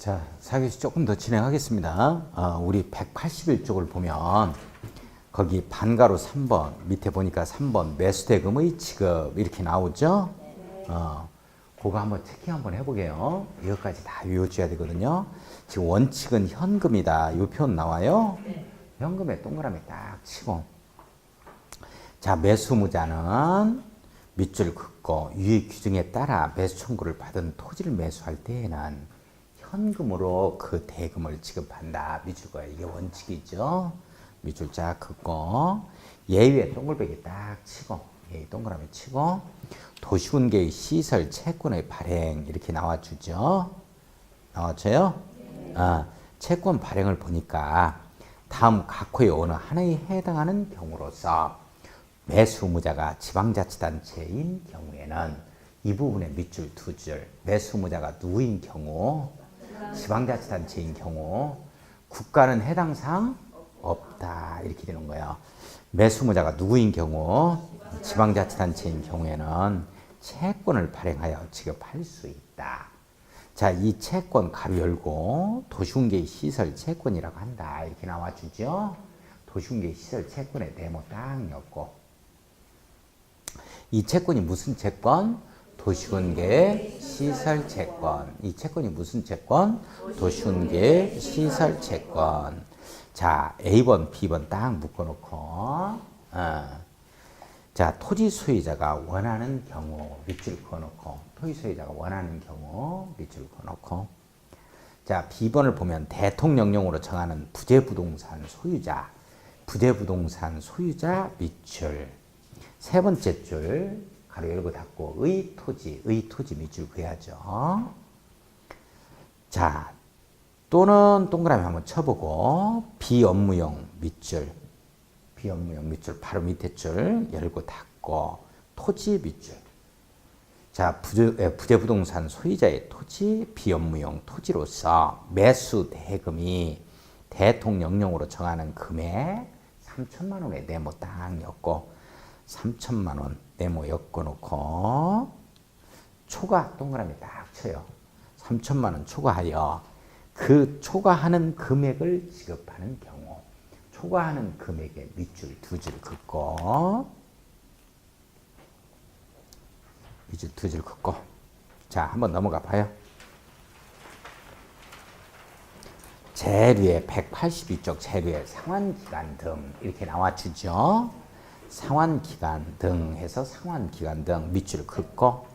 자, 사교시 조금 더 진행하겠습니다. 우리 181쪽을 보면 거기 반가로 3번 밑에 보니까 3번 매수대금의 지급 이렇게 나오죠. 그거 한번 체킹 한번 해보게요. 이것까지 다 외워줘야 되거든요. 지금 원칙은 현금이다. 이 표현 나와요. 현금에 동그라미 딱 치고, 자, 매수무자는 밑줄 긋고 유의 규정에 따라 매수 청구를 받은 토지를 매수할 때에는 현금으로 그 대금을 지급한다. 밑줄 거예요. 이게 원칙이죠. 밑줄 쫙 긋고 예외 동글배기 딱 치고, 예외 동그라미 치고, 도시군계의 시설 채권의 발행 이렇게 나와주죠. 나와줘요? 채권 발행을 보니까 다음 각호의 어느 하나에 해당하는 경우로서 매수무자가 지방자치단체인 경우에는 이 부분에 밑줄 두 줄, 매수무자가 누구인 경우, 지방자치단체인 경우, 국가는 해당 사항 없다. 이렇게 되는 거예요. 매수무자가 누구인 경우, 지방자치단체인 경우에는 채권을 발행하여 지급할 수 있다. 자, 이 채권 가로 열고 도시군계의 시설 채권이라고 한다. 이렇게 나와주죠. 도시군계의 시설 채권에 네모 딱 넣고, 이 채권이 무슨 채권? 도시군계 시설 채권. 이 채권이 무슨 채권? 도시군계 시설 채권. 자, A번, B번 딱 묶어놓고, 자, 토지 소유자가 원하는 경우 밑줄 그어놓고, 토지 소유자가 원하는 경우 밑줄 그어놓고, 자, B번을 보면 대통령령으로 정하는 부재부동산 소유자, 부재부동산 소유자 밑줄. 세 번째 줄 가로 열고 닫고 의 토지 밑줄 그어야죠. 자, 또는 동그라미 한번 쳐보고 비업무용 밑줄, 비업무용 밑줄 바로 밑에 줄 열고 닫고 토지 밑줄. 자, 부재부동산 소유자의 토지 비업무용 토지로서 매수 대금이 대통령령으로 정하는 금액 3천만 원에 네모 딱 엮고 3천만 원 네모 엮어놓고 초과 동그라미 딱 쳐요. 3천만 원 초과하여 그 초과하는 금액을 지급하는 경우, 초과하는 금액에 밑줄 두 줄 긋고, 밑줄 두 줄 긋고, 자, 한번 넘어가 봐요. 재료의 182쪽 재료의 상환기간 등 이렇게 나와주죠. 상환기간 등 해서 상환기간 등 밑줄 긋고,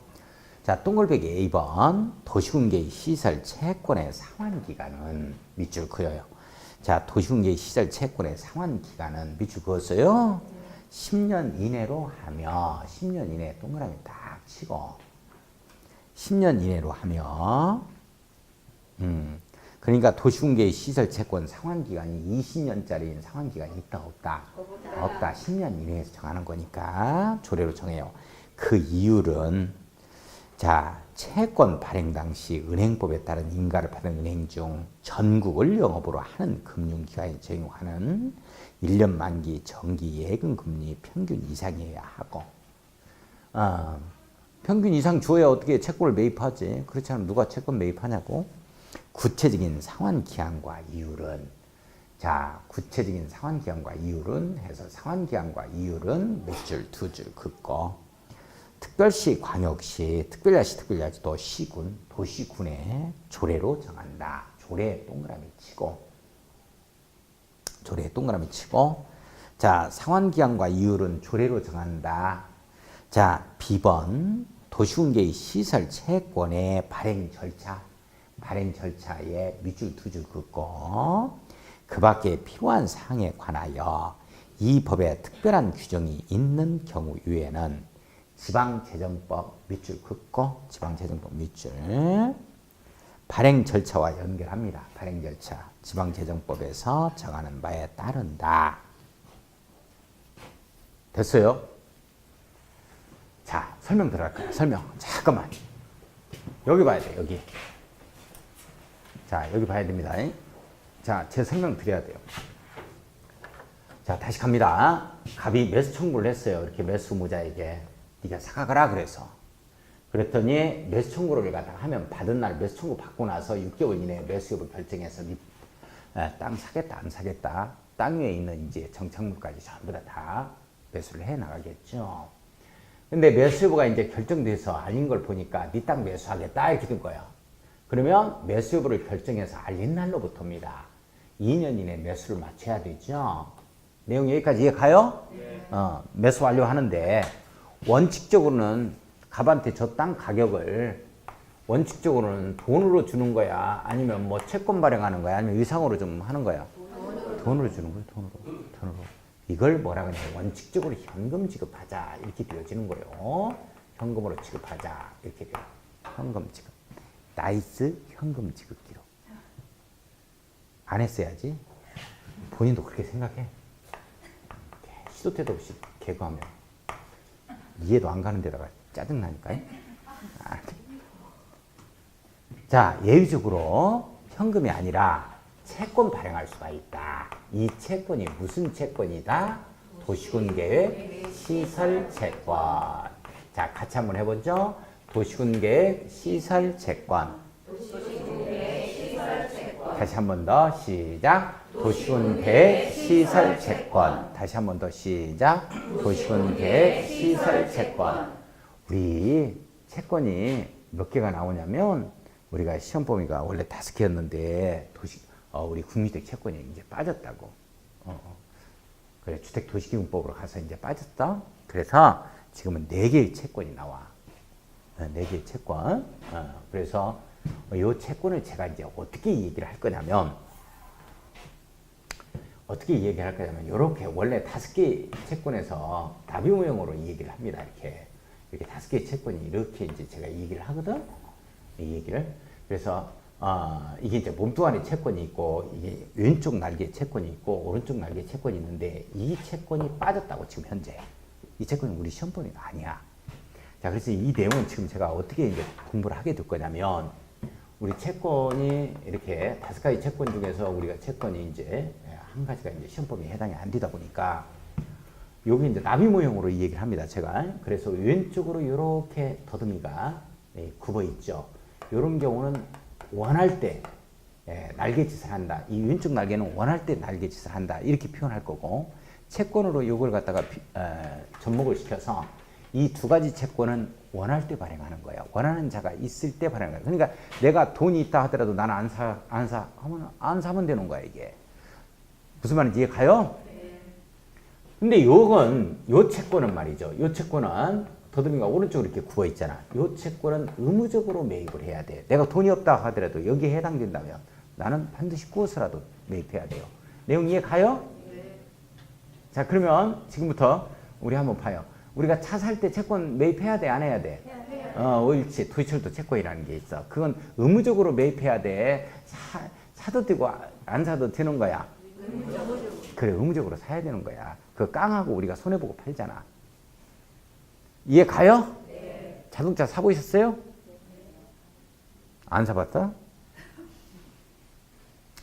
자, 동글배기 A번 도시군계의 시설 채권의 상환기간은 밑줄 그어요. 자, 도시군계의 시설 채권의 상환기간은 밑줄 그었어요. 10년 이내로 하며 10년 이내 동그라미 딱 치고 10년 이내로 하며 그러니까 도시군계의 시설 채권 상환기간이 20년짜리인 상환기간이 있다 없다? 없다. 10년 이내에서 정하는 거니까 조례로 정해요. 그 이율은, 자, 채권 발행 당시 은행법에 따른 인가를 받은 은행 중 전국을 영업으로 하는 금융기관에 적용하는 1년 만기 정기 예금금리 평균 이상이어야 하고, 평균 이상 줘야 어떻게 채권을 매입하지? 그렇지 않으면 누가 채권 매입하냐고? 구체적인 상환기한과 이율은, 자, 구체적인 상환기한과 이율은 해서 상환기한과 이율은 밑줄 두 줄 긋고, 특별시, 광역시, 특별시, 도시군, 도시군의 조례로 정한다. 조례 동그라미 치고, 조례 동그라미 치고, 자, 상환기한과 이율은 조례로 정한다. 자, B번 도시군계의 시설 채권의 발행 절차에 밑줄 두 줄 긋고, 그 밖에 필요한 사항에 관하여 이 법에 특별한 규정이 있는 경우 이외에는 지방재정법 밑줄 긋고, 지방재정법 밑줄, 발행 절차와 연결합니다. 발행 절차, 지방재정법에서 정하는 바에 따른다. 됐어요? 자, 설명 들어갈 거야. 설명. 잠깐만. 여기 봐야 돼, 여기. 자, 여기 봐야 됩니다. 자, 제 설명 드려야 돼요. 자, 다시 갑니다. 갑이 매수 청구를 했어요. 이렇게 매수무자에게. 네가 사가거라 그래서. 그랬더니 매수 청구를 갖다가 하면 받은 날 매수 청구 받고 나서 6개월 이내에 매수 여부 결정해서 땅 사겠다 안 사겠다 땅 위에 있는 이제 정착물까지 전부 다 매수를 해 나가겠죠. 근데 매수 여부가 이제 결정돼서 알린 걸 보니까 네 땅 매수하겠다 이렇게 된 거예요. 그러면 매수 여부를 결정해서 알린 날로부터입니다. 2년 이내 매수를 맞춰야 되죠. 내용 여기까지 이해 가요? 네. 매수 완료하는데 원칙적으로는 갑한테 저 땅 가격을 원칙적으로는 돈으로 주는 거야? 아니면 뭐 채권 발행하는 거야? 아니면 의상으로 좀 하는 거야? 돈으로 주는 거야, 돈으로. 이걸 뭐라 그래? 원칙적으로 현금 지급하자. 이렇게 되어지는 거예요. 현금으로 지급하자. 이렇게 돼요. 현금 지급. 나이스 현금 지급 기록. 안 했어야지. 본인도 그렇게 생각해. 시도 때도 없이 개그하면 이해도 안 가는 데다가 짜증나니까요. 자, 예외적으로 현금이 아니라 채권 발행할 수가 있다. 이 채권이 무슨 채권이다? 도시군계획 시설채권. 자, 같이 한번 해보죠. 도시군계획 시설채권. 다시 한 번 더 시작. 도시군계획 시설채권. 다시 한 번 더 시작. 도시군계획 시설채권. 우리 채권이 몇 개가 나오냐면 우리가 시험 범위가 원래 5개였는데 우리 국민주택 채권이 이제 빠졌다고. 그래 주택 도시기금법으로 가서 이제 빠졌다. 그래서 지금은 4개의 채권이 나와. 4개의 채권. 그래서 이 채권을 제가 이제 어떻게 얘기를 할 거냐면 이렇게 원래 5개 채권에서 나비모형으로 얘기를 합니다. 이렇게 5개의 채권이 이렇게 이제 제가 얘기를 하거든. 이 얘기를. 그래서 이게 이제 몸뚱아리 채권이 있고 이게 왼쪽 날개 채권이 있고 오른쪽 날개 채권이 있는데 이 채권이 빠졌다고 지금 현재. 이 채권이 우리 시험 범위가 아니야. 자, 그래서 이 내용은 지금 제가 어떻게 이제 공부를 하게 될 거냐면 우리 채권이 이렇게 5가지 채권 중에서 우리가 채권이 이제 한 가지가 이제 시험 범위에 해당이 안 되다 보니까 여기 이제 나비 모형으로 이 얘기를 합니다. 제가. 그래서 왼쪽으로 이렇게 더듬이가 굽어 있죠. 이런 경우는 원할 때 날개짓을 한다. 이 왼쪽 날개는 원할 때 날개짓을 한다. 이렇게 표현할 거고 채권으로 이걸 갖다가 접목을 시켜서 이 2가지 채권은 원할 때 발행하는 거야. 원하는 자가 있을 때 발행하는 거야. 그러니까 내가 돈이 있다 하더라도 나는 안 사 하면 안 사면 되는 거야, 이게. 무슨 말인지 이해 가요? 근데 요 채권은 말이죠. 요 채권은 더듬이가 오른쪽으로 이렇게 굽어 있잖아. 요 채권은 의무적으로 매입을 해야 돼. 내가 돈이 없다 하더라도 여기에 해당된다면 나는 반드시 구워서라도 매입해야 돼요. 내용 이해 가요? 네. 자, 그러면 지금부터 우리 한번 봐요. 우리가 차 살 때 채권 매입해야 돼? 안 해야 돼? 옳지. 도시철도 채권이라는 게 있어. 그건 의무적으로 매입해야 돼. 사도 되고 안 사도 되는 거야. 그래, 의무적으로 사야 되는 거야. 그 깡하고 우리가 손해보고 팔잖아. 이해 가요? 네. 자동차 사보셨어요? 안 사봤어?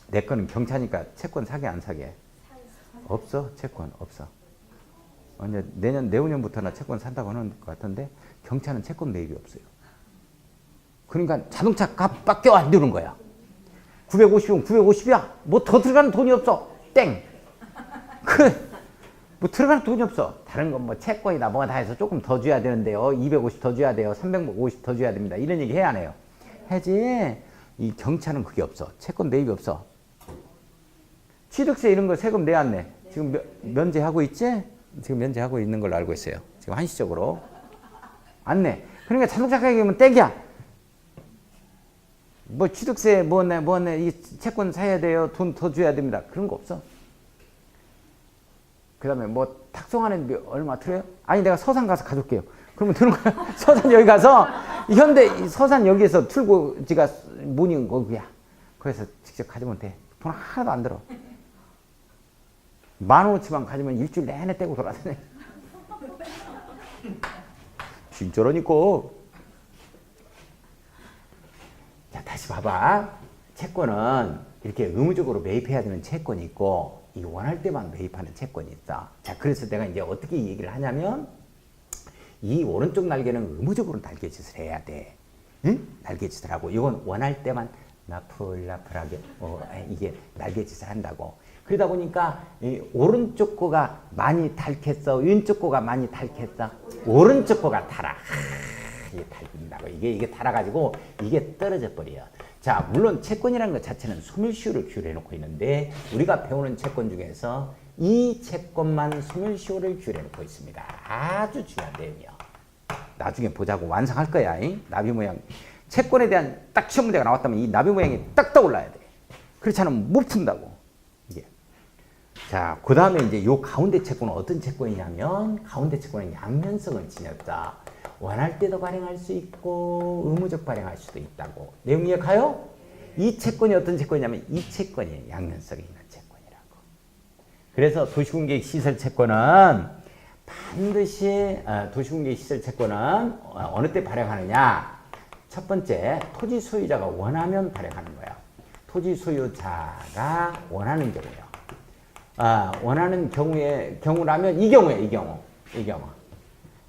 내 거는 경차니까 채권 사게 안 사게? 없어. 채권 없어. 이제 내후년부터나 채권 산다고 하는 것 같은데 경차는 채권 매입이 없어요. 그러니까 자동차 값밖에 안 되는 거야. 950이면 950이야. 뭐 더 들어가는 돈이 없어. 땡. 뭐 들어가는 돈이 없어. 다른 건 뭐 채권이나 뭐가 다 해서 조금 더 줘야 되는데요. 250 더 줘야 돼요. 350 더 줘야 됩니다. 이런 얘기 해야 안 해요? 해지. 이 경차는 그게 없어. 채권 매입이 없어. 취득세 이런 거 세금 내 안 내? 지금 면제하고 있지? 지금 면제하고 있는 걸로 알고 있어요. 지금 한시적으로. 안 내. 그러니까 자동차 가격이면 땡이야. 뭐 취득세 뭐 내, 이 채권 사야 돼요. 돈 더 줘야 됩니다. 그런 거 없어. 그 다음에 뭐 탁송하는 얼마 들어요? 아니 내가 서산 가서 가져올게요. 그러면 되는 거야. 서산 여기 가서 현대 서산 여기에서 출고지가 뭐니 거기야. 거기서 직접 가져오면 돼. 돈 하나도 안 들어. 15,000원치만 가지면 일주일 내내 떼고 돌아다녀. 진짜라니까. 자, 다시 봐봐. 채권은 이렇게 의무적으로 매입해야 되는 채권이 있고 이 원할 때만 매입하는 채권이 있다. 자, 그래서 내가 이제 어떻게 얘기를 하냐면 이 오른쪽 날개는 의무적으로 날개짓을 해야 돼. 응? 날개짓을 하고 이건 원할 때만 나풀나풀하게 이게 날개짓을 한다고. 그러다 보니까 이 오른쪽 코가 많이 닳겠어? 왼쪽 코가 많이 닳겠어? 오른쪽 코가 달아. 이게 닳는다고. 이게 달아가지고 이게 떨어져 버려요. 자, 물론 채권이라는 것 자체는 소멸시효를 규율해 놓고 있는데 우리가 배우는 채권 중에서 이 채권만 소멸시효를 규율해 놓고 있습니다. 아주 중요한 내용이요. 나중에 보자고. 완성할 거야. 나비 모양. 채권에 대한 딱 시험 문제가 나왔다면 이 나비 모양이 딱 떠올라야 돼. 그렇지 않으면 못 푼다고. 이게. 자, 그 다음에 이제 요 가운데 채권은 어떤 채권이냐면 가운데 채권은 양면성을 지녔다. 원할 때도 발행할 수 있고 의무적 발행할 수도 있다고. 내용 이해가요? 이 채권이 어떤 채권이냐면 이 채권이 양면성이 있는 채권이라고. 그래서 도시공개획 시설 채권은 반드시 도시공개획 시설 채권은 어느 때 발행하느냐? 첫 번째, 토지 소유자가 원하면 발행하는 거야. 토지 소유자가 원하는 경우요. 원하는 경우라면 이 경우.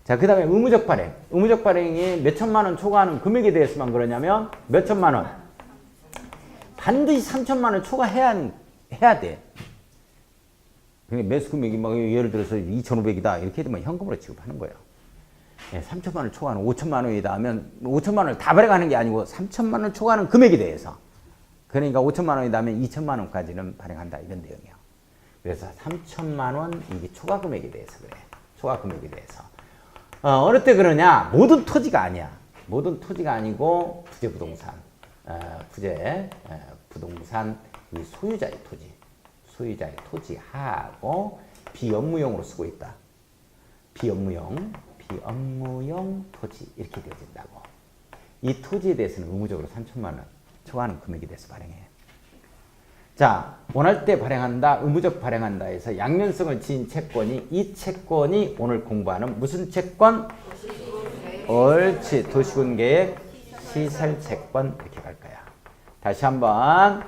자, 그 다음에 의무적 발행. 의무적 발행이 몇 천만 원 초과하는 금액에 대해서만 그러냐면 몇 천만 원? 반드시 3천만 원 초과해야 돼. 그러니까 매수 금액이 막 예를 들어서 2,500이다. 이렇게 되면 현금으로 지급하는 거예요. 3천만 원 초과하는 5천만 원이다 하면 5천만 원을 다 발행하는 게 아니고 3천만 원 초과하는 금액에 대해서. 그러니까 5천만 원이다 하면 2천만 원까지는 발행한다. 이런 내용이에요. 그래서 3천만 원 이게 초과 금액에 대해서 그래. 초과 금액에 대해서. 어느 때 그러냐? 모든 토지가 아니야. 모든 토지가 아니고 부재 부동산. 부동산 이 소유자의 토지하고 비업무용으로 쓰고 있다. 비업무용 토지 이렇게 되어진다고. 이 토지에 대해서는 의무적으로 3천만 원 초과하는 금액에 대해서 발행해. 자, 원할 때 발행한다, 의무적 발행한다 해서 양면성을 지닌 채권이 이 채권이 오늘 공부하는 무슨 채권? 옳지. 도시군계획 시설 채권 이렇게 갈 거야. 다시 한번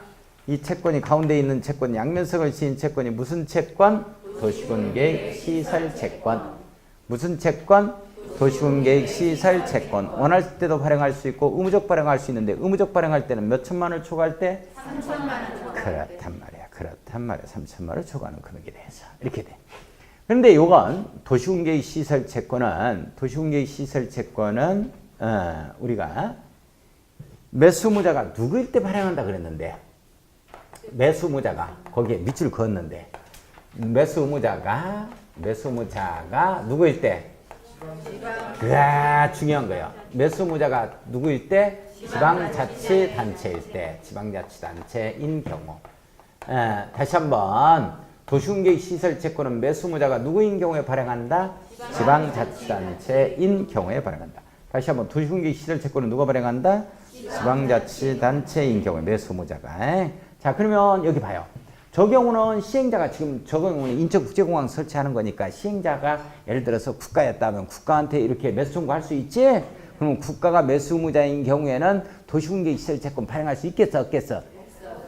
이 채권이 가운데 있는 채권 양면성을 지닌 채권이 무슨 채권? 도시군계획 시설 채권. 무슨 채권? 도시군계획 시설 채권. 원할 때도 발행할 수 있고 의무적 발행할 수 있는데 의무적 발행할 때는 몇 천만 원을 초과할 때? 3천만 원. 그렇단 말이야. 3천만 원을 초과하는 금액에 대해서. 이렇게 돼. 그런데 요건 도시군계획 시설 채권은 우리가 매수무자가 누구일 때 발행한다 그랬는데 매수무자가 거기에 밑줄 그었는데 매수무자가 누구일 때? 중요한 거예요. 매수무자가 누구일 때? 지방자치단체일 때. 지방자치단체인 경우. 다시 한번 도시군계획 시설채권은 매수무자가 누구인 경우에 발행한다? 지방자치단체인 경우에 발행한다. 다시 한번 도시군계획 시설채권은 누가 발행한다? 지방자치단체인 경우에 매수무자가. 자, 그러면 여기 봐요. 저 경우는 시행자가 지금 저 경우는 인적국제공항 설치하는 거니까 시행자가 예를 들어서 국가였다면 국가한테 이렇게 매수 청구할 수 있지? 그럼 국가가 매수무자인 경우에는 도시군계획 시설채권 발행할 수 있겠어 없겠어?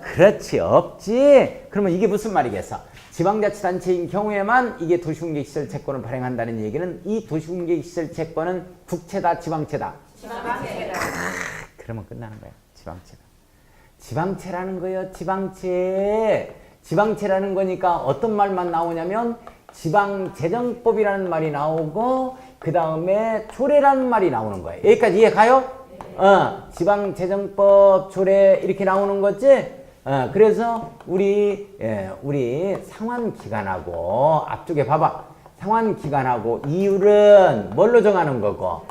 그렇지, 없지. 그러면 이게 무슨 말이겠어? 지방자치단체인 경우에만 이게 도시군계획 시설채권을 발행한다는 얘기는 이 도시군계획 시설채권은 국채다 지방채다? 지방채다. 그러면 끝나는 거야. 지방채라는 거예요. 지방채라는 거니까 어떤 말만 나오냐면 지방재정법이라는 말이 나오고 그 다음에 조례라는 말이 나오는 거예요. 여기까지 이해가요? 지방재정법 조례 이렇게 나오는 거지? 그래서 우리 상환기간하고 앞쪽에 봐봐. 상환기간하고 이율은 뭘로 정하는 거고?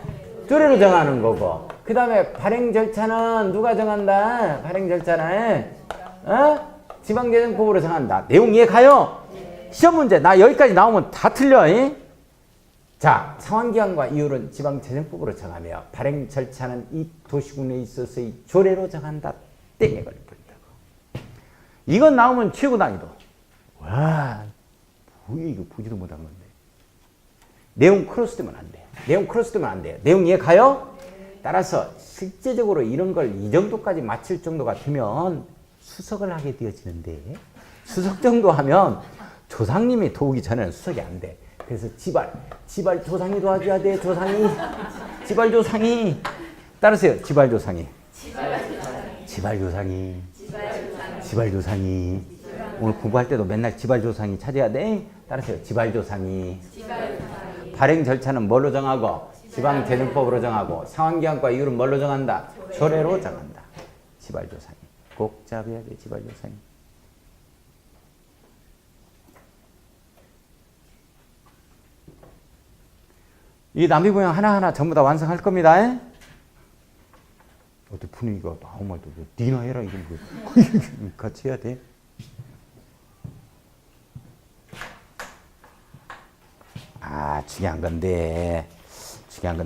조례로 정하는 거고. 그 다음에 발행 절차는 누가 정한다? 발행 절차는 지방재정법으로 정한다. 내용 이해가요? 시험 문제 나 여기까지 나오면 다 틀려. 자, 상환기간과 이율은 지방재정법으로 정하며 발행 절차는 이 도시군에 있어서의 조례로 정한다. 땡에 걸려버린다고. 이건 나오면 최고 난이도. 와, 뭐야 이거 보지도 못한 건데. 내용 크로스되면 안 돼. 내용 이해가요? 따라서 실제적으로 이런 걸 이 정도까지 맞힐 정도가 되면 수석을 하게 되어지는데 수석 정도 하면 조상님이 도우기 전에는 수석이 안 돼. 그래서 지발 조상이 도와줘야 돼. 조상이. 지발 조상이. 따르세요. 지발 조상이. 지발 조상이. 지발 조상이. 오늘 공부할 때도 맨날 지발 조상이 찾아야 돼. 따르세요. 지발 조상이. 발행 절차는 뭘로 정하고? 지방재정법으로 정하고, 상환기한과 이유는 뭘로 정한다? 조례로 정한다. 지발 조상이. 꼭 잡아야 돼. 지발 조상이. 이 나비모양 하나하나 전부 다 완성할 겁니다. 어때 분위기가 아무 말도 없어. 니나 해라 이거 뭐. 같이 해야 돼. 중요한 건데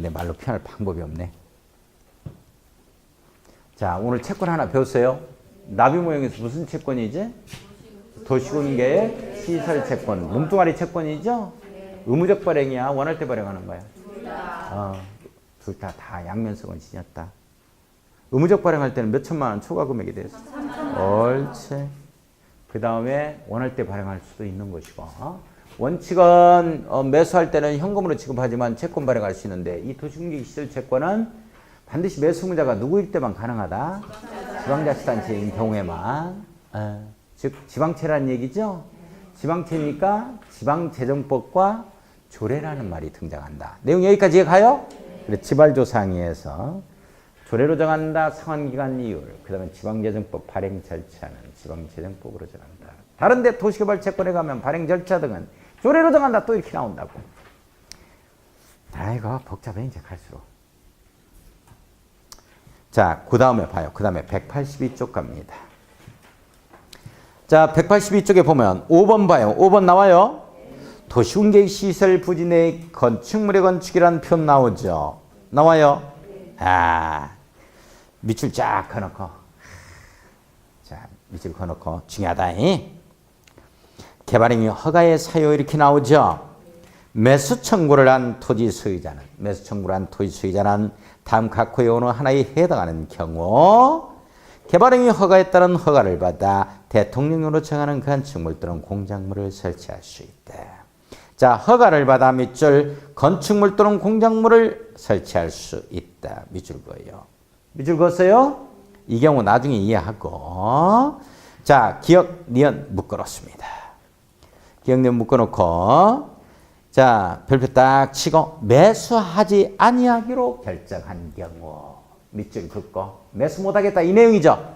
말로 표현할 방법이 없네. 자, 오늘 채권 하나 배웠어요. 나비 모양에서 무슨 채권이지? 도시군계획 시설 채권, 몸뚱아리 채권이죠? 의무적 발행이야, 원할 때 발행하는 거야? 둘 다 양면성은 지녔다. 의무적 발행할 때는 몇 천만 원 초과 금액이 됐어. 옳지. 그 다음에 원할 때 발행할 수도 있는 것이고. 원칙은 매수할 때는 현금으로 지급하지만 채권 발행할 수 있는데, 이 도시공개 시설 채권은 반드시 매수 의무자가 누구일 때만 가능하다. 지방자치단체인 경우에만. 즉 지방채라는 얘기죠. 지방채니까 지방재정법과 조례라는 말이 등장한다. 내용 여기까지 가요? 그래, 지발조상위에서 조례로 정한다. 상환기간 이율. 그 다음에 지방재정법 발행 절차는 지방재정법으로 정한다. 다른데 도시개발 채권에 가면 발행 절차 등은 조례로 정한다. 또 이렇게 나온다고. 아이고 복잡해 이제 갈수록. 자, 그 다음에 봐요. 그 다음에 182쪽 갑니다. 자, 182쪽에 보면 5번 봐요. 5번 나와요. 도시군계획 시설 부지 내 건축물의 건축이라는 표현 나오죠. 나와요. 밑줄 쫙 그어놓고. 자, 밑줄 그어놓고 중요하다. 개발행위 허가의 사유 이렇게 나오죠. 매수 청구를 한 토지 소유자는 다음 각호의 어느 하나에 해당하는 경우 개발행위 허가에 따른 허가를 받아 대통령령으로 정하는 건축물 또는 공작물을 설치할 수 있다. 자, 허가를 받아 밑줄 건축물 또는 공작물을 설치할 수 있다. 밑줄 그어요. 밑줄 그었어요? 이 경우 나중에 이해하고. 자, 기억, 니은 묶어놓습니다. 기억, 니은 묶어놓고. 자, 별표 딱 치고 매수하지 아니하기로 결정한 경우 밑줄 긋고 매수 못하겠다 이 내용이죠.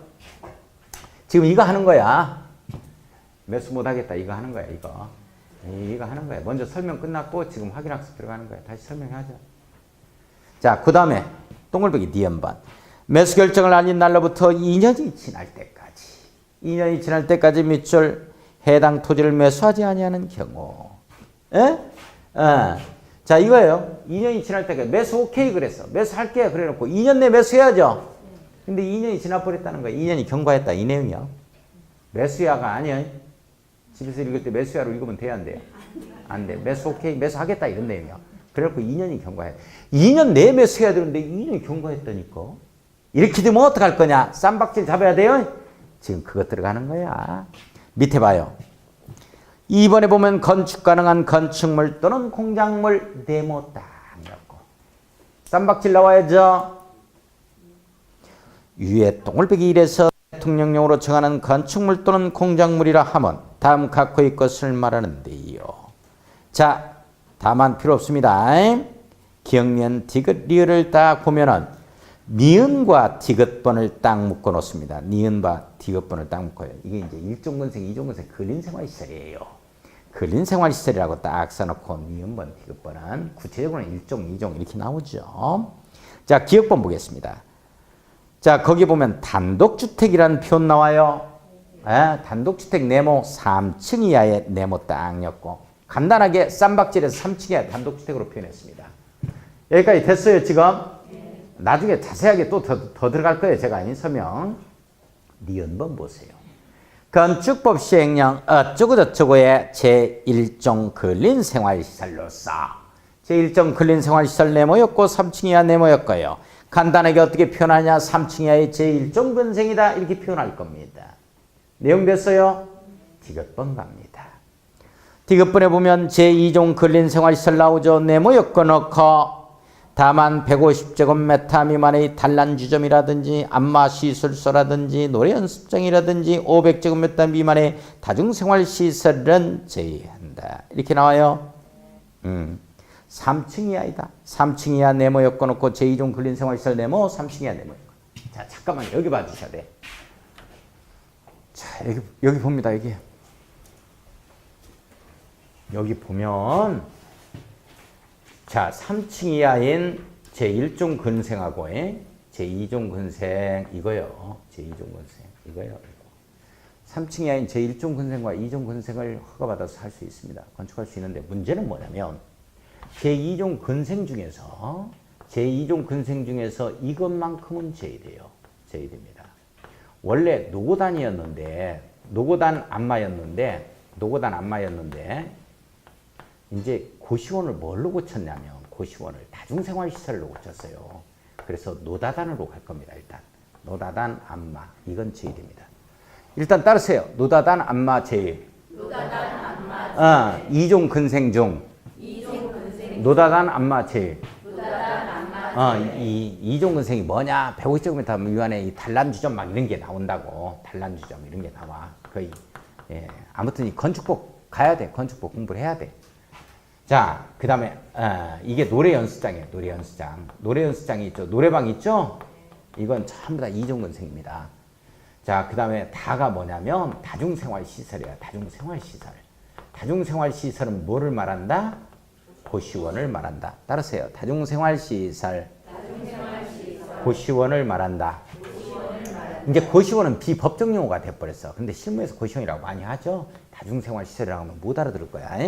지금 이거 하는 거야. 매수 못하겠다 이거 하는 거야. 이거 하는 거야. 먼저 설명 끝났고 지금 확인학습 들어가는 거야. 다시 설명하자. 자, 그 다음에 동글배기 니은번 매수 결정을 알린 날로부터 2년이 지날 때까지 밑줄 해당 토지를 매수하지 아니하는 경우. 자, 이거예요. 2년이 지날 때까지 매수 오케이 그랬어. 매수할게 그래놓고 2년 내 매수해야죠. 근데 2년이 지나버렸다는 거야. 2년이 경과했다 이 내용이요. 매수야가 아니야. 집에서 읽을 때 매수야로 읽으면 돼야 안 돼요? 안 돼. 매수 오케이 매수하겠다 이런 내용이요. 그래놓고 2년이 경과해. 2년 내에 매수해야 되는데 2년이 경과했다니까. 이렇게 되면 어떡할 거냐. 쌈박질 잡아야 돼요. 지금 그것 들어가는 거야. 밑에 봐요. 2번에 보면 건축 가능한 건축물 또는 공작물 네모 딱 넣고 쌈박질 나와야죠. 위에 동글배기 1에서 대통령령으로 정하는 건축물 또는 공작물이라 하면 다음 각호의 것을 말하는데요. 자, 다만 필요 없습니다. 기억니은 디귿 리을을 딱 보면은 니은과 디귿번을 딱 묶어 놓습니다. 니은과 디귿번을 딱 묶어요. 이게 이제 1종 건생, 2종 건생 근린생활시설이에요. 근린생활시설이라고 딱 써놓고 니은번, 디귿번은 구체적으로는 1종, 2종 이렇게 나오죠. 자, 기억번 보겠습니다. 자, 거기 보면 단독주택이라는 표현 나와요. 단독주택 네모 3층 이하의 네모 딱 엮고 간단하게 쌈박질에서 3층 이하 단독주택으로 표현했습니다. 여기까지 됐어요 지금? 나중에 자세하게 또 더 들어갈 거예요. 제가 아닌 설명. 니은번 보세요. 건축법 시행령 어쩌고저쩌고의 제1종 근린생활시설로서 제1종 근린생활시설 네모였고 3층 이하 네모였고요. 간단하게 어떻게 표현하냐. 3층 이하의 제1종 근생이다 이렇게 표현할 겁니다. 내용 됐어요? 디귿번 갑니다. 디귿번에 보면 제2종 근린생활시설 나오죠. 네모 엮어놓고 다만 150제곱미터 미만의 단란주점이라든지 안마시술소라든지 노래연습장이라든지 500제곱미터 미만의 다중생활시설은 제외한다. 이렇게 나와요. 3층 이하이다. 3층 이하 네모 엮어놓고 제2종 근린생활시설 네모 3층 이하 네모. 자, 잠깐만 여기 봐주셔야 돼. 자, 여기 봅니다. 여기 보면 자, 3층 이하인 제1종 근생하고 제2종 근생 이거요. 제2종 근생 이거요. 3층 이하인 제1종 근생과 2종 근생을 허가받아서 할 수 있습니다. 건축할 수 있는데 문제는 뭐냐면 제2종 근생 중에서 이것만큼은 제외돼요. 제외됩니다. 원래 노고단이었는데 노고단 안마였는데 이제 고시원을 뭘로 고쳤냐면 고시원을 다중생활시설로 고쳤어요. 그래서 노다단으로 갈 겁니다. 일단 노다단 안마 이건 제외됩니다. 일단 따르세요. 노다단 안마 제외. 이종 근생 중 노다단 안마 제외. 이종 근생이 뭐냐? 150제곱미터 미만의 이 단란주점 막 이런 게 나온다고. 단란주점 이런 게 나와. 거의 아무튼 이 건축복 가야 돼. 건축복 공부를 해야 돼. 자, 그 다음에 이게 노래연습장이에요. 노래연습장이 있죠. 노래방 있죠. 이건 전부 다 이종근생입니다. 자, 그 다음에 다가 뭐냐면 다중생활시설이에요. 다중생활시설은 뭐를 말한다? 고시원을 말한다. 따르세요. 다중생활시설 고시원을 말한다. 이제 고시원은 비법정 용어가 돼버렸어. 근데 실무에서 고시원이라고 많이 하죠. 다중생활시설이라고 하면 못 알아들을 거야.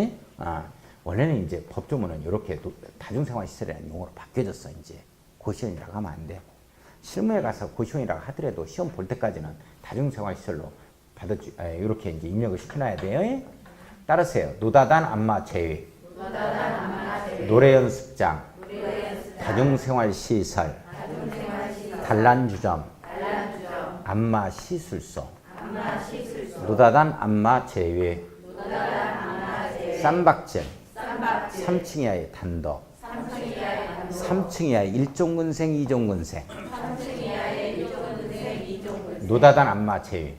원래는 이제 법조문은 이렇게 다중생활시설이라는 용어로 바뀌어졌어. 이제 고시원이라고 하면 안 돼. 실무에 가서 고시원이라고 하더라도 시험 볼 때까지는 다중생활시설로 이렇게 이제 입력을 시켜놔야 돼요. 따르세요. 노다단 안마 제외. 노래연습장. 다중생활시설. 단란주점. 안마시술소. 노다단 안마 제외. 쌈박질. 3층 이하의 단독. 3층 이하의 1종 근생, 2종 근생. 노다단 안마 제외.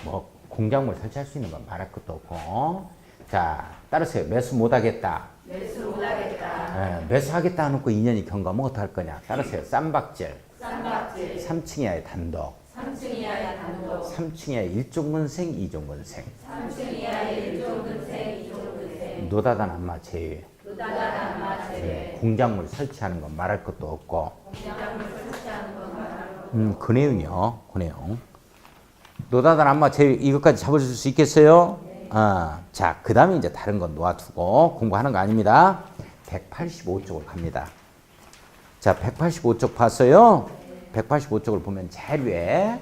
뭐 공작물 설치할 수 있는 건 말할 것도 없고. 자, 따르세요. 매수 못하겠다. 매수하겠다 해놓고 2년이 경과하면 어떡할 거냐. 따르세요. 쌈박질. 3층 이하의 단독. 3층 이하의 1종 근생, 2종 근생. 노다단 안마 제외. 공작물 설치하는 건 말할 것도 없고. 그 내용이요. 그 내용. 노다단 안마 제외 이것까지 잡아줄 수 있겠어요? 자, 그 다음에 이제 다른 건 놓아두고 공부하는 거 아닙니다. 185쪽으로 갑니다. 자, 185쪽 봤어요? 185쪽을 보면 제일 위에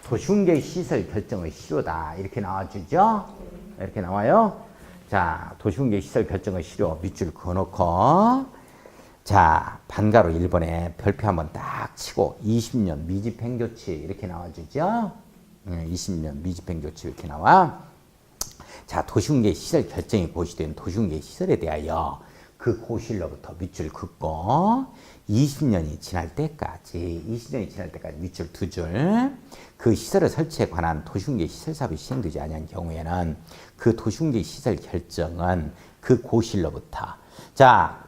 도시훈계 시설 결정의 실효다. 이렇게 나와주죠? 이렇게 나와요. 자, 도시훈계 시설 결정의 실효 밑줄 그어놓고 자, 반가로 1번에 별표 한번 딱 치고 20년 미집행조치 이렇게 나와주죠? 20년 미집행조치 이렇게 나와. 자, 도시훈계 시설 결정이 고시된 도시훈계 시설에 대하여 그 고시일로부터 밑줄 긋고 20년이 지날 때까지 밑줄 2줄 그 시설의 설치에 관한 도시훈계 시설 사업이 시행되지 아니한 경우에는 그 도시훈계 시설 결정은 그 고시일로부터 자,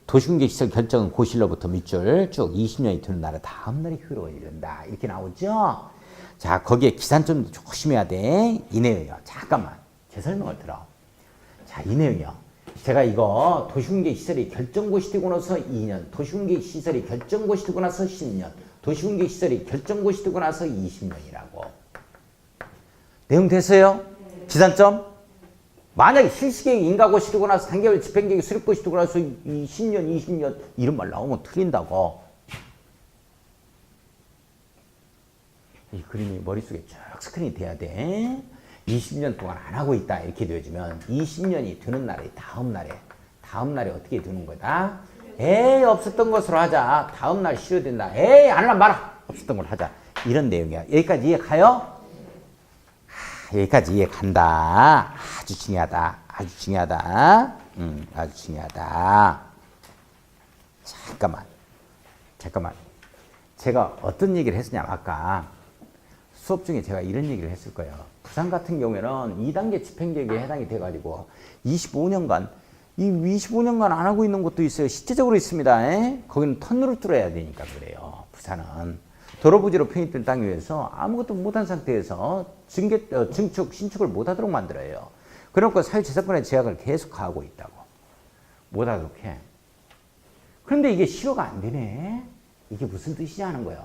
도시훈계 시설 결정은 고시일로부터 밑줄 쭉 20년이 되는 날에 다음 날에 효력을 이룬다. 이렇게 나오죠? 자, 거기에 기산점도 조심해야 돼. 이 내용이요. 잠깐만. 제 설명을 들어. 자, 이 내용이요. 제가 이거 도시훈계 시설이 결정고시 되고 나서 2년, 도시훈계 시설이 결정고시 되고 나서 10년, 도시훈계 시설이 결정고시 되고 나서 20년이라고. 내용 됐어요? 기산점? 만약에 실시계획 인가고시 되고 나서 단계별 집행계획 수립고시 되고 나서 10년, 20년 이런 말 나오면 틀린다고. 이 그림이 머릿속에 쭉 스크린이 돼야 돼. 20년 동안 안 하고 있다 이렇게 되어지면 20년이 되는 날에 다음 날에 어떻게 되는 거다? 에이 없었던 것으로 하자. 다음 날 실효된다. 에이 안 하면 말아. 없었던 걸 하자. 이런 내용이야. 여기까지 이해 가요? 여기까지 이해 간다. 아주 중요하다. 아주 중요하다. 아주 중요하다. 잠깐만. 제가 어떤 얘기를 했었냐면 아까 수업 중에 제가 이런 얘기를 했을 거예요. 부산 같은 경우에는 2단계 집행계획에 해당이 돼가지고 25년간 안 하고 있는 곳도 있어요. 실제적으로 있습니다. 거기는 터널을 뚫어야 되니까 그래요. 부산은 도로부지로 편입된 땅 위에서 아무것도 못한 상태에서 증축, 신축을 못하도록 만들어요. 그러니까 사유재산권의 제약을 계속하고 있다고. 못하도록 해. 그런데 이게 실효가 안 되네. 이게 무슨 뜻이냐는 거예요.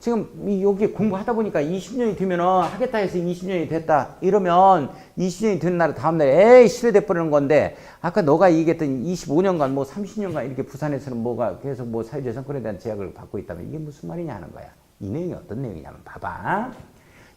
지금 여기 공부하다 보니까 20년이 되면은 하겠다 해서 20년이 됐다 이러면 20년이 된 날 다음날 에이 실효돼 버리는 건데 아까 너가 얘기했던 25년간 뭐 30년간 이렇게 부산에서는 뭐가 계속 뭐 사유재산권에 대한 제약을 받고 있다면 이게 무슨 말이냐 하는 거야. 이 내용이 어떤 내용이냐면 봐봐.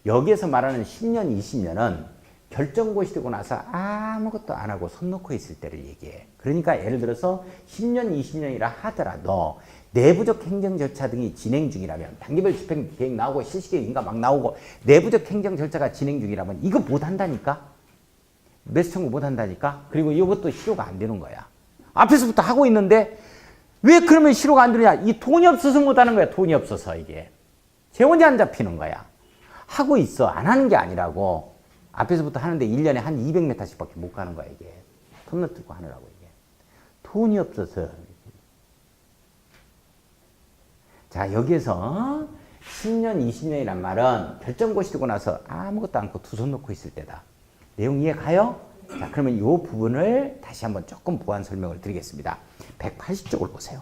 여기에서 말하는 10년, 20년은 결정고시 되고 나서 아무것도 안 하고 손 놓고 있을 때를 얘기해. 그러니까 예를 들어서 10년, 20년이라 하더라도 내부적 행정 절차 등이 진행 중이라면 단계별 집행 계획 나오고 실시계획인가 막 나오고 내부적 행정 절차가 진행 중이라면 이거 못 한다니까? 매수 청구 못 한다니까? 그리고 이것도 실효가 안 되는 거야. 앞에서부터 하고 있는데 왜 그러면 실효가 안 되느냐? 이 돈이 없어서 못 하는 거야. 돈이 없어서 이게. 재원이 안 잡히는 거야. 하고 있어. 안 하는 게 아니라고. 앞에서부터 하는데 1년에 한 200m씩 밖에 못 가는 거야 이게. 터널 뚫고 하느라고 이게. 돈이 없어서. 자, 여기에서 10년, 20년이란 말은 결정고시 되고 나서 아무것도 않고 두 손 놓고 있을 때다. 내용 이해 가요? 자, 그러면 이 부분을 다시 한번 조금 보완 설명을 드리겠습니다. 180쪽을 보세요.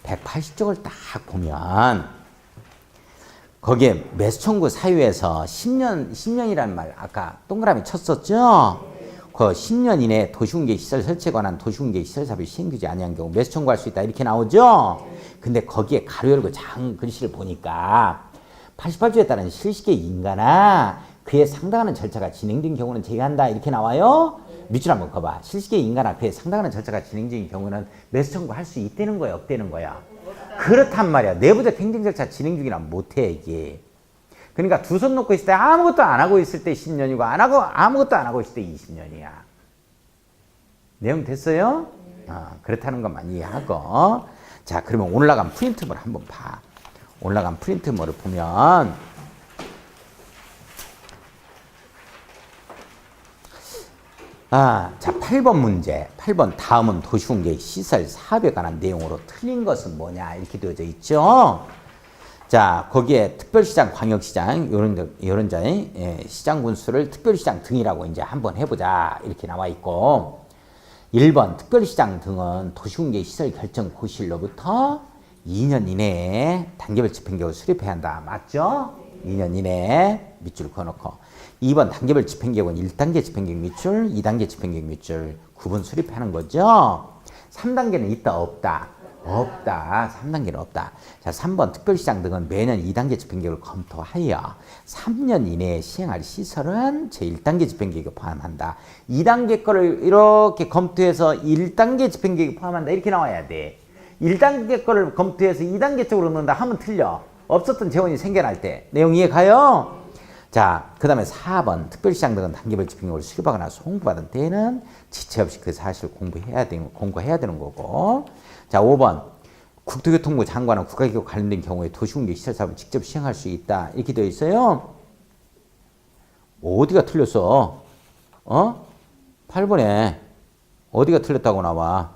180쪽을 딱 보면 거기에 매수청구 사유에서 10년이라는 말 아까 동그라미 쳤었죠? 그 10년 이내 도시공개 시설 설치에 관한 도시공개 시설 사업이 시행되지 아니한 경우 매수 청구할 수 있다 이렇게 나오죠. 근데 거기에 가로 열고 장 글씨를 보니까 88조에 따른 실시계 인가나 그에 상당하는 절차가 진행된 경우는 제외한다 이렇게 나와요. 밑줄 한번 봐봐. 실시계 인가나 그에 상당하는 절차가 진행된 경우는 매수 청구할 수 있다는 거야 없다는 거야. 그렇단 말이야. 내부적 행정 절차 진행 중이라면 못해 이게. 그러니까 두 손 놓고 있을 때 아무것도 안 하고 있을 때 10년이고 아무것도 안 하고 있을 때 20년이야. 내용 됐어요? 그렇다는 것만 이해하고. 자, 그러면 올라간 프린트물 한번 봐. 올라간 프린트물을 보면 자, 8번 문제. 8번 다음은 도시공개 시설 사업에 관한 내용으로 틀린 것은 뭐냐 이렇게 되어져 있죠. 자, 거기에 특별시장, 광역시장 이런 시장 군수를 특별시장 등이라고 이제 한번 해보자 이렇게 나와 있고 1번 특별시장 등은 도시공개 시설 결정 고시일로부터 2년 이내에 단계별 집행계획을 수립해야 한다. 맞죠? 2년 이내에 밑줄 그어놓고 2번 단계별 집행계획은 1단계 집행계획 밑줄, 2단계 집행계획 밑줄 구분 수립하는 거죠. 3단계는 있다 없다? 없다. 3단계는 없다. 자, 3번 특별시장 등은 매년 2단계 집행계획을 검토하여 3년 이내에 시행할 시설은 제1단계 집행계획에 포함한다. 2단계 거를 이렇게 검토해서 1단계 집행계획에 포함한다. 이렇게 나와야 돼. 1단계 거를 검토해서 2단계 쪽으로 넣는다 하면 틀려. 없었던 재원이 생겨날 때. 내용 이해 가요? 자, 그 다음에 4번 특별시장 등은 단계별 집행계획을 수립하거나 송부받은 때에는 지체 없이 그 사실을 공고해야 되는 거고. 자, 5번 국토교통부 장관은 국가기록 관련된 경우에 도시공개 시설 사업을 직접 시행할 수 있다. 이렇게 되어 있어요. 어디가 틀렸어? 8번에 어디가 틀렸다고 나와?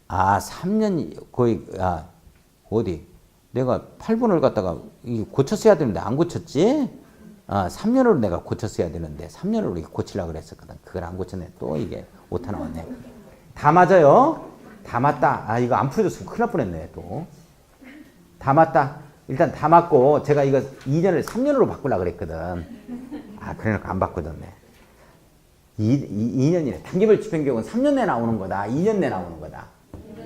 3년 거의 어디? 내가 8번을 갖다가 고쳤어야 되는데 안 고쳤지? 3년으로 내가 고쳤어야 되는데 3년으로 고치려고 그랬었거든. 그걸 안 고쳤네. 또 이게 오타 나왔네. 다 맞아요. 다 맞다. 이거 안 풀어줬으면 큰일 날 뻔했네. 또. 다 맞다. 일단 다 맞고 제가 이거 2년을 3년으로 바꾸려고 그랬거든. 그래놓고 안 바꾸던네. 2년이네. 단계별 집행계획은 3년 내에 나오는 거다. 2년 내에 나오는 거다.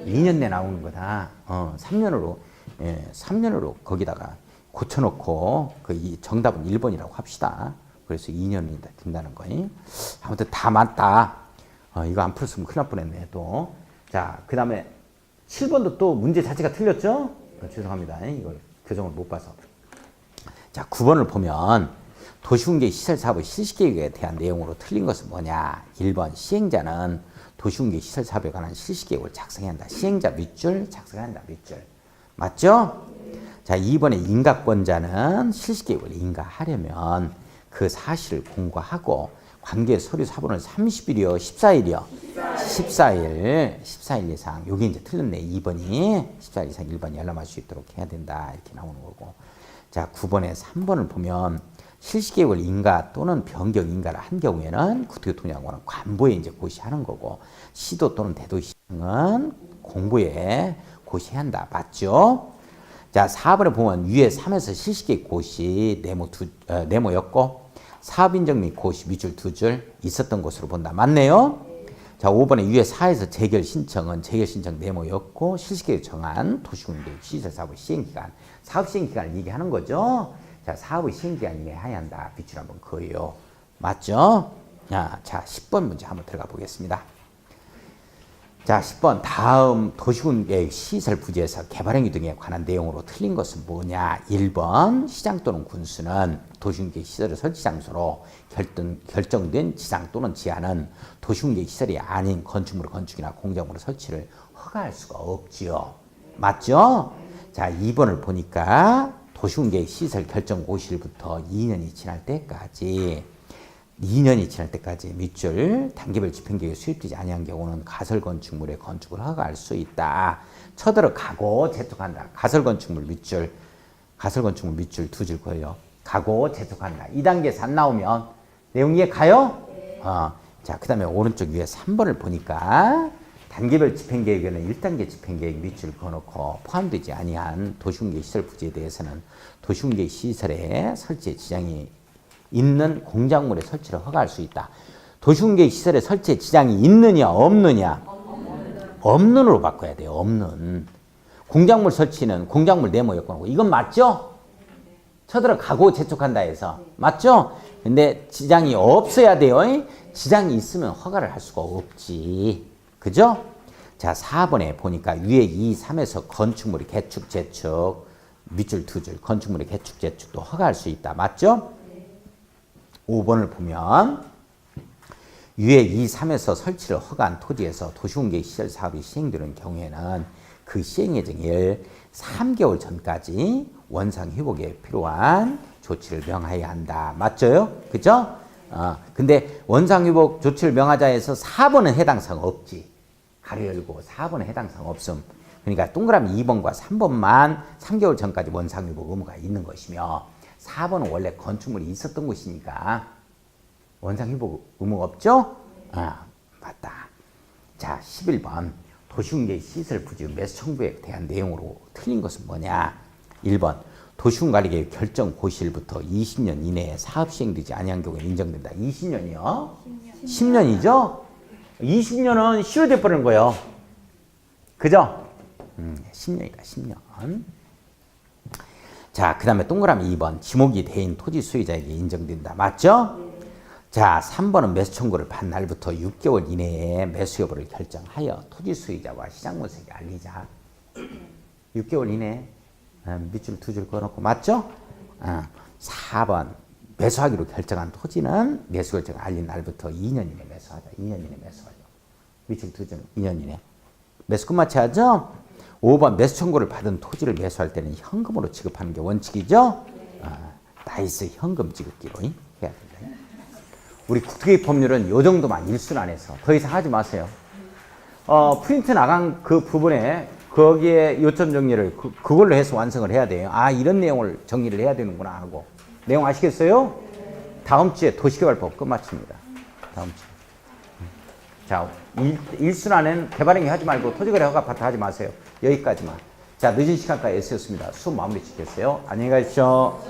2년 내에 나오는 거다. 3년으로. 예, 3년으로 거기다가 고쳐놓고 이 정답은 1번이라고 합시다. 그래서 2년이 된다는 거니. 아무튼 다 맞다. 이거 안 풀었으면 큰일 날 뻔했네. 또. 자, 그 다음에 7번도 또 문제 자체가 틀렸죠? 죄송합니다. 이걸 교정을 못 봐서. 자, 9번을 보면 도시군계 시설사업의 실시계획에 대한 내용으로 틀린 것은 뭐냐? 1번 시행자는 도시군계 시설사업에 관한 실시계획을 작성해야 한다. 시행자 밑줄 작성해야 한다. 밑줄. 맞죠? 자, 2번에 인가권자는 실시계획을 인가하려면 그 사실을 공고하고 관계 서류 사본을 30일이요, 14일이요. 14일 이상. 요게 이제 틀렸네. 2번이 14일 이상 1번 열람할 수 있도록 해야 된다. 이렇게 나오는 거고. 자, 9번에 3번을 보면 실시계획을 인가 또는 변경 인가를 한 경우에는 국토교통부는 관보에 이제 고시하는 거고, 시도 또는 대도시장은 공보에 고시해야 한다. 맞죠? 자, 4번에 보면 위에 3에서 실시계획 고시 네모였고, 사업인정 및 고시 밑줄 2줄 있었던 것으로 본다. 맞네요? 자, 5번에 위에 4에서 재결 신청은 재결 신청 네모였고, 실시계획 정한 도시군계 시설사업의 시행기간, 사업 시행기간을 얘기하는 거죠. 자, 사업의 시행기간 이해해야 한다. 밑줄 한번 그어요. 맞죠? 자, 10번 문제 한번 들어가 보겠습니다. 자, 10번 다음 도시군계획 시설 부지에서 개발행위 등에 관한 내용으로 틀린 것은 뭐냐? 1번 시장 또는 군수는 도시군계획 시설의 설치 장소로 결정된 지상 또는 지하는 도시군계획 시설이 아닌 건축물의 건축이나 공작물의 설치를 허가할 수가 없지요. 맞죠? 자, 2번을 보니까 도시군계획 시설 결정 고시일부터 2년이 지날 때까지 밑줄 단계별 집행계획에 수립되지 아니한 경우는 가설건축물의 건축을 허가할 수 있다. 쳐들어 가고 재촉한다. 가설건축물 밑줄 2줄 그어요. 가고 재촉한다. 2단계에서 안 나오면 내용 이해 가요? 자, 그 다음에 오른쪽 위에 3번을 보니까 단계별 집행계획에는 1단계 집행계획 밑줄 그어놓고 포함되지 아니한 도시군계 시설 부지에 대해서는 도시군계 시설의 설치에 지장이 있는 공작물의 설치를 허가할 수 있다. 도시군계 시설의 설치에 지장이 있느냐 없느냐? 없는으로 바꿔야 돼요. 없는. 공작물 설치는 공작물 네모였고 이건 맞죠? 쳐들어 가고 재촉한다 해서 맞죠? 근데 지장이 없어야 돼요. 지장이 있으면 허가를 할 수가 없지. 그죠? 자, 4번에 보니까 위에 2, 3에서 건축물의 개축, 재축 밑줄 2줄 건축물의 개축, 재축도 허가할 수 있다. 맞죠? 5번을 보면 위에 2, 3에서 설치를 허가한 토지에서 도시군계 시설 사업이 시행되는 경우에는 그 시행 예정일 3개월 전까지 원상 회복에 필요한 조치를 명하여야 한다. 맞죠? 그죠? 근데 원상 회복 조치를 명하자 해서 4번은 해당 사항 없지. 가로 열고 4번은 해당 사항 없음. 그러니까 동그라미 2번과 3번만 3개월 전까지 원상 회복 의무가 있는 것이며 4번은 원래 건축물이 있었던 곳이니까 원상 회복 의무가 없죠? 맞다. 자, 11번 도시군계 시설 부지 매수 청구에 대한 내용으로 틀린 것은 뭐냐? 1번 도시군관리계획 결정 고시일부터 20년 이내에 사업 시행되지 아니한 경우에 인정된다. 20년이요? 10년이죠? 20년은 시효돼 버리는 거예요. 그죠? 10년이다. 10년. 자, 그 다음에 동그라미 2번 지목이 대인 토지 수요자에게 인정된다. 맞죠? 자, 3번은 매수 청구를 받은 날부터 6개월 이내에 매수 여부를 결정하여 토지 수요자와 시장문세에게 알리자. 6개월 이내에 밑줄 2줄 그어놓고 맞죠? 4번 매수하기로 결정한 토지는 매수 결정을 알린 날부터 2년 이내 매수하자. 2년 이내 매수하자. 밑줄 2줄 2년 이내 매수 끝마치 하죠? 5번 매수 청구를 받은 토지를 매수할 때는 현금으로 지급하는 게 원칙이죠? 나이스 현금 지급기로 해야 된다. 우리 국토개혁 법률은 이 정도만 일순환해서 더 이상 하지 마세요. 프린트 나간 그 부분에 거기에 요점 정리를 그걸로 해서 완성을 해야 돼요. 이런 내용을 정리를 해야 되는구나 하고. 내용 아시겠어요? 다음 주에 도시개발법 끝마칩니다. 다음 주에. 자, 일순환은 개발행위 하지 말고 토지거래 허가 파트 하지 마세요. 여기까지만. 자, 늦은 시간까지 애쓰셨습니다. 수업 마무리 짓겠어요. 안녕히 가십시오.